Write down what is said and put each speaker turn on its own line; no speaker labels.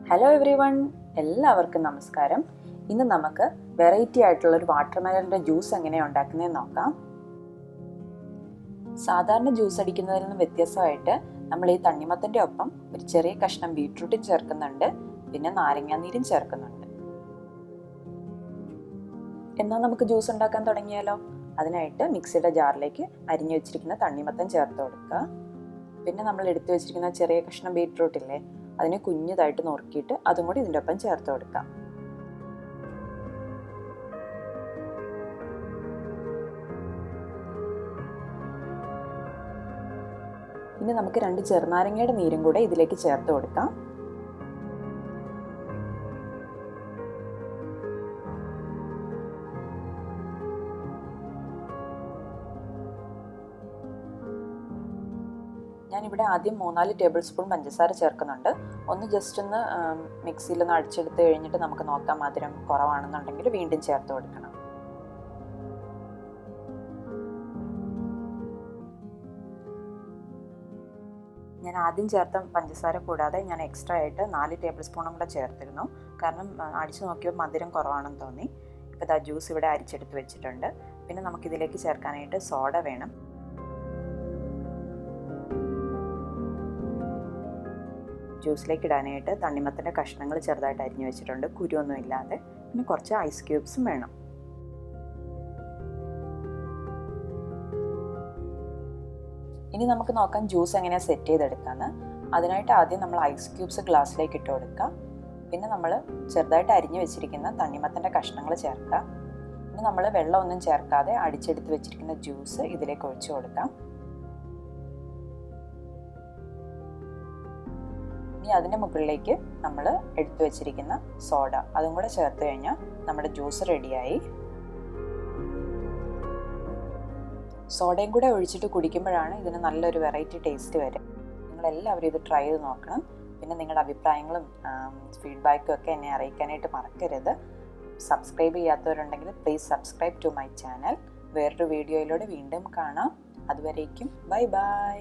Hello every one, എല്ലാവർക്കും നമസ്കാരം. ഇന്ന് നമുക്ക് വെറൈറ്റി ആയിട്ടുള്ള ഒരു വാട്ടർമെലണിൻ്റെ ജ്യൂസ് എങ്ങനെയാണ് ഉണ്ടാക്കുന്നതെന്ന് നോക്കാം. സാധാരണ ജ്യൂസ് അടിക്കുന്നതിൽ നിന്നും വ്യത്യസ്തമായിട്ട് നമ്മൾ ഈ തണ്ണിമത്തൻ്റെ ഒപ്പം ഒരു ചെറിയ കഷ്ണം ബീട്രൂട്ടും ചേർക്കുന്നുണ്ട്, പിന്നെ നാരങ്ങാനീരും ചേർക്കുന്നുണ്ട്. എന്നാൽ നമുക്ക് ജ്യൂസ് ഉണ്ടാക്കാൻ തുടങ്ങിയാലോ? അതിനായിട്ട് മിക്സിയുടെ ജാറിലേക്ക് അരിഞ്ഞു വെച്ചിരിക്കുന്ന തണ്ണിമത്തൻ ചേർത്ത് കൊടുക്കുക. പിന്നെ നമ്മൾ എടുത്തു വെച്ചിരിക്കുന്ന ചെറിയ കഷ്ണം ബീട്രൂട്ട് ഇല്ലേ, അതിനെ കുഞ്ഞതായിട്ട് നുറുക്കിയിട്ട് അതും കൂടി ഇതിൻ്റെ ഒപ്പം ചേർത്ത് കൊടുക്കാം. ഇനി നമുക്ക് 2 ചെറുനാരങ്ങയുടെ നീരും കൂടെ ഇതിലേക്ക് ചേർത്ത് കൊടുക്കാം. ഞാനിവിടെ ആദ്യം 3-4 ടേബിൾ സ്പൂൺ പഞ്ചസാര ചേർക്കുന്നുണ്ട്. ഒന്ന് ജസ്റ്റ് ഒന്ന് മിക്സിയിൽ അടിച്ചെടുത്ത് കഴിഞ്ഞിട്ട് നമുക്ക് നോക്കാം, മധുരം കുറവാണെന്നുണ്ടെങ്കിൽ വീണ്ടും ചേർത്ത് കൊടുക്കണം. ഞാൻ ആദ്യം ചേർത്ത പഞ്ചസാര കൂടാതെ ഞാൻ എക്സ്ട്രാ ആയിട്ട് 4 ടേബിൾ സ്പൂണും കൂടെ ചേർത്തിരുന്നു. കാരണം അടിച്ചു നോക്കിയപ്പോൾ മധുരം കുറവാണെന്ന് തോന്നി. ഇപ്പോൾ ഇതാ ജ്യൂസ് ഇവിടെ അരിച്ചെടുത്ത് വെച്ചിട്ടുണ്ട്. പിന്നെ നമുക്കിതിലേക്ക് ചേർക്കാനായിട്ട് സോഡ വേണം. ജ്യൂസിലേക്ക് ഇടാനായിട്ട് തണ്ണിമത്തൻ്റെ കഷ്ണങ്ങൾ ചെറുതായിട്ട് അരിഞ്ഞു വെച്ചിട്ടുണ്ട്, കുരുവൊന്നും ഇല്ലാതെ. പിന്നെ കുറച്ച് ഐസ് ക്യൂബ്സും വേണം. ഇനി നമുക്ക് നോക്കാം ജ്യൂസ് എങ്ങനെയാണ് സെറ്റ് ചെയ്തെടുക്കാമെന്ന്. അതിനായിട്ട് ആദ്യം നമ്മൾ ഐസ് ക്യൂബ്സ് ഗ്ലാസ്സിലേക്ക് ഇട്ട് കൊടുക്കുക. പിന്നെ നമ്മൾ ചെറുതായിട്ട് അരിഞ്ഞു വെച്ചിരിക്കുന്ന തണ്ണിമത്തൻ്റെ കഷ്ണങ്ങൾ ചേർക്കുക. പിന്നെ നമ്മൾ വെള്ളമൊന്നും ചേർക്കാതെ അടിച്ചെടുത്ത് വെച്ചിരിക്കുന്ന ജ്യൂസ് ഇതിലേക്ക് ഒഴിച്ചു കൊടുക്കാം. ഇനി അതിൻ്റെ മുകളിലേക്ക് നമ്മൾ എടുത്തു വെച്ചിരിക്കുന്ന സോഡ അതും കൂടെ ചേർത്ത് കഴിഞ്ഞാൽ നമ്മുടെ ജ്യൂസ് റെഡിയായി. സോഡയും കൂടെ ഒഴിച്ചിട്ട് കുടിക്കുമ്പോഴാണ് ഇതിന് നല്ലൊരു വെറൈറ്റി ടേസ്റ്റ് വരും. നിങ്ങളെല്ലാവരും ഇത് ട്രൈ ചെയ്ത് നോക്കണം. പിന്നെ നിങ്ങളുടെ അഭിപ്രായങ്ങളും ഫീഡ്ബാക്കും ഒക്കെ എന്നെ അറിയിക്കാനായിട്ട് മറക്കരുത്. സബ്സ്ക്രൈബ് ചെയ്യാത്തവരുണ്ടെങ്കിൽ please subscribe to my channel. വേറൊരു വീഡിയോയിലൂടെ വീണ്ടും കാണാം. അതുവരേക്കും ബൈ ബൈ.